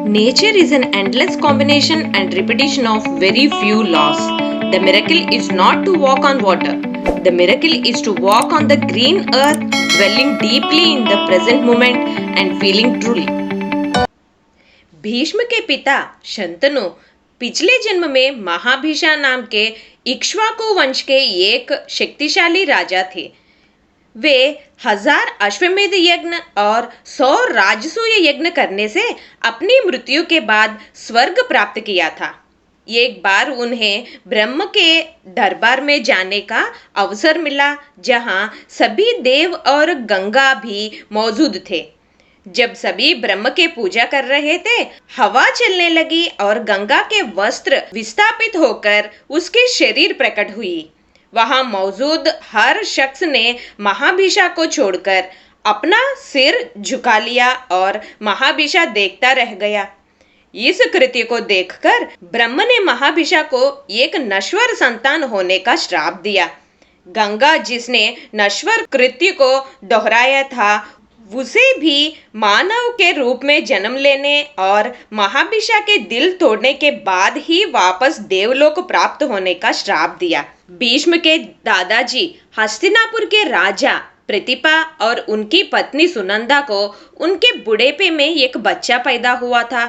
Nature is an endless combination and repetition of very few laws. The miracle is not to walk on water. The miracle is to walk on the green earth, dwelling deeply in the present moment and feeling truly. Bhishma के पिता शंतनु पिछले जन्म में महाभीषा नाम के इक्ष्वाकु वंश के एक शक्तिशाली राजा थे। वे 1000 अश्वमेध यज्ञ और 100 राजसूय यज्ञ करने से अपनी मृत्यु के बाद स्वर्ग प्राप्त किया था। एक बार उन्हें ब्रह्म के दरबार में जाने का अवसर मिला, जहां सभी देव और गंगा भी मौजूद थे। जब सभी ब्रह्म के पूजा कर रहे थे, हवा चलने लगी और गंगा के वस्त्र विस्थापित होकर उसके शरीर प्रकट हुई। वहां मौजूद हर शख्स ने महाभिषा को छोड़कर अपना सिर झुका लिया और महाभिषा देखता रह गया। इस कृत्य को देखकर ब्रह्म ने महाभिषा को एक नश्वर संतान होने का श्राप दिया। गंगा जिसने नश्वर कृत्य को दोहराया था, उसे भी मानव के रूप में जन्म लेने और महाभिषा के दिल तोड़ने के बाद ही वापस देवलोक प्राप्त होने का श्राप दिया। भीष्म के दादाजी हस्तिनापुर के राजा प्रतिपा और उनकी पत्नी सुनंदा को उनके बुढ़ेपे में एक बच्चा पैदा हुआ था।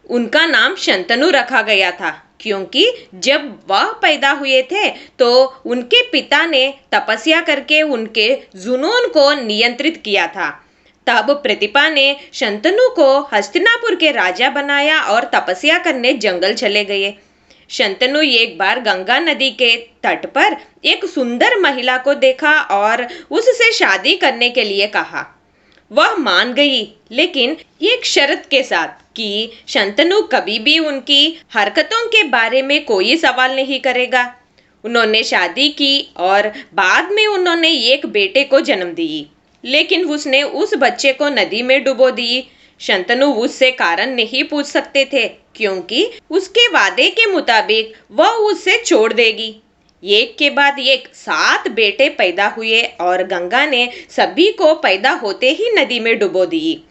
उनका नाम शंतनु रखा गया था, क्योंकि जब वह पैदा हुए थे तो उनके पिता ने तपस्या करके उनके जुनून को नियंत्रित किया था। तब प्रतिपा ने शंतनु को हस्तिनापुर के राजा बनाया और तपस्या करने जंगल चले गए। शंतनु एक बार गंगा नदी के तट पर एक सुंदर महिला को देखा और उससे शादी करने के लिए कहा। वह मान गई, लेकिन एक शर्त के साथ कि शंतनु कभी भी उनकी हरकतों के बारे में कोई सवाल नहीं करेगा। उन्होंने शादी की और बाद में उन्होंने एक बेटे को जन्म दी, लेकिन उसने उस बच्चे को नदी में डुबो दी। शंतनु उससे कारण नहीं पूछ सकते थे, क्योंकि उसके वादे के मुताबिक वह उससे छोड़ देगी। एक के बाद एक 7 बेटे पैदा हुए और गंगा ने सभी को पैदा होते ही नदी में डुबो दी।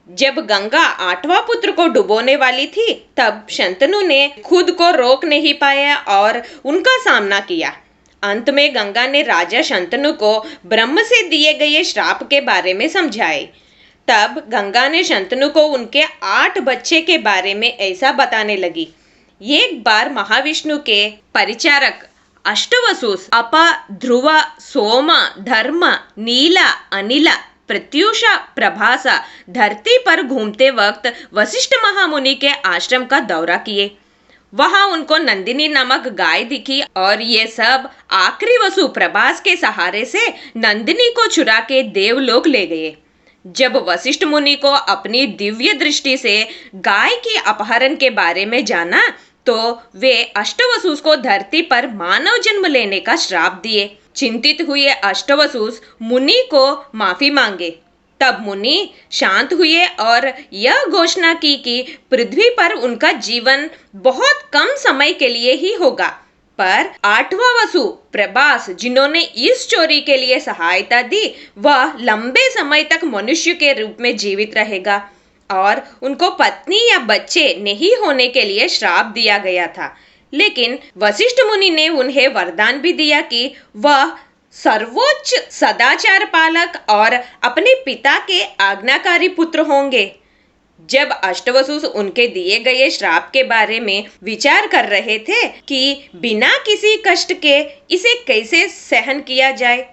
जब गंगा 8वां पुत्र को डुबोने वाली थी, तब शंतनु ने खुद को रोक नहीं पाया और उनका सामना किया। अंत में गंगा ने राजा शंतनु को ब्रह्म से दिए गए श्राप के बारे में समझाए। तब गंगा ने शंतनु को उनके 8 बच्चे के बारे में ऐसा बताने लगी। एक बार महाविष्णु के परिचारक अष्टवसुस अप, ध्रुव, सोम, धर्म, नीला, अनिला, प्रत्युषा, प्रभासा धरती पर घूमते वक्त वशिष्ठ महामुनि के आश्रम का दौरा किए। वहां उनको नंदिनी नामक गाय दिखी और ये सब आखिरी वसु प्रभास के सहारे से नंदिनी को चुरा के देवलोक ले गए। जब वशिष्ठ मुनि को अपनी दिव्य दृष्टि से गाय के अपहरण के बारे में जाना, तो वे अष्टवसुस को धरती पर मानव जन्म लेने का श्राप दिए। चिंतित हुए अष्टवसुस मुनि को माफी मांगे। तब मुनि शांत हुए और यह घोषणा की कि पृथ्वी पर उनका जीवन बहुत कम समय के लिए ही होगा, पर 8वां वसु प्रभास, जिन्होंने इस चोरी के लिए सहायता दी, वह लंबे समय तक मनुष्य के रूप में जीवित रहेगा और उनको पत्नी या बच्चे नहीं होने के लिए श्राप दिया गया था। लेकिन वशिष्ठ मुनि ने उन्हें वरदान भी दिया कि वह सर्वोच्च सदाचार पालक और अपने पिता के आज्ञाकारी पुत्र होंगे। जब अष्टवसुस उनके दिए गए श्राप के बारे में विचार कर रहे थे कि बिना किसी कष्ट के इसे कैसे सहन किया जाए,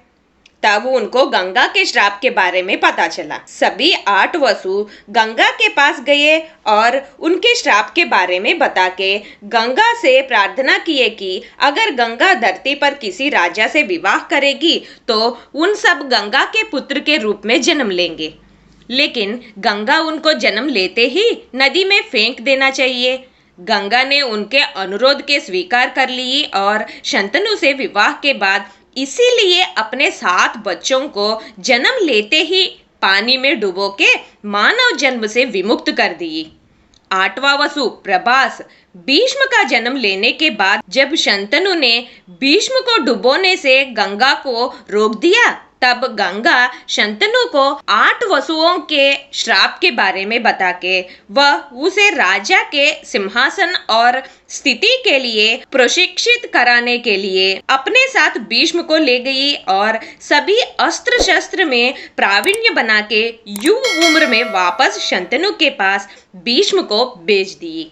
तब उनको गंगा के श्राप के बारे में पता चला। सभी 8 वसु गंगा के पास गए और उनके श्राप के बारे में बता के गंगा से प्रार्थना किए कि अगर गंगा धरती पर किसी राजा से विवाह करेगी तो उन सब गंगा के पुत्र के रूप में जन्म लेंगे। लेकिन गंगा उनको जन्म लेते ही नदी में फेंक देना चाहिए। गंगा ने उनके अनुरोध के स्वीकार कर ली और शंतनु से विवाह के बाद इसीलिए अपने 7 बच्चों को जन्म लेते ही पानी में डुबो के मानव जन्म से विमुक्त कर दी। 8वां वसु प्रभास भीष्म का जन्म लेने के बाद जब शंतनु ने भीष्म को डुबोने से गंगा को रोक दिया, तब गंगा शंतनु को 8 वसुओं के श्राप के बारे में बता के वह उसे राजा के सिंहासन और स्थिति के लिए प्रशिक्षित कराने के लिए अपने साथ भीष्म को ले गई और सभी अस्त्र शस्त्र में प्रावीण्य बना के युवा उम्र में वापस शंतनु के पास भीष्म को भेज दी।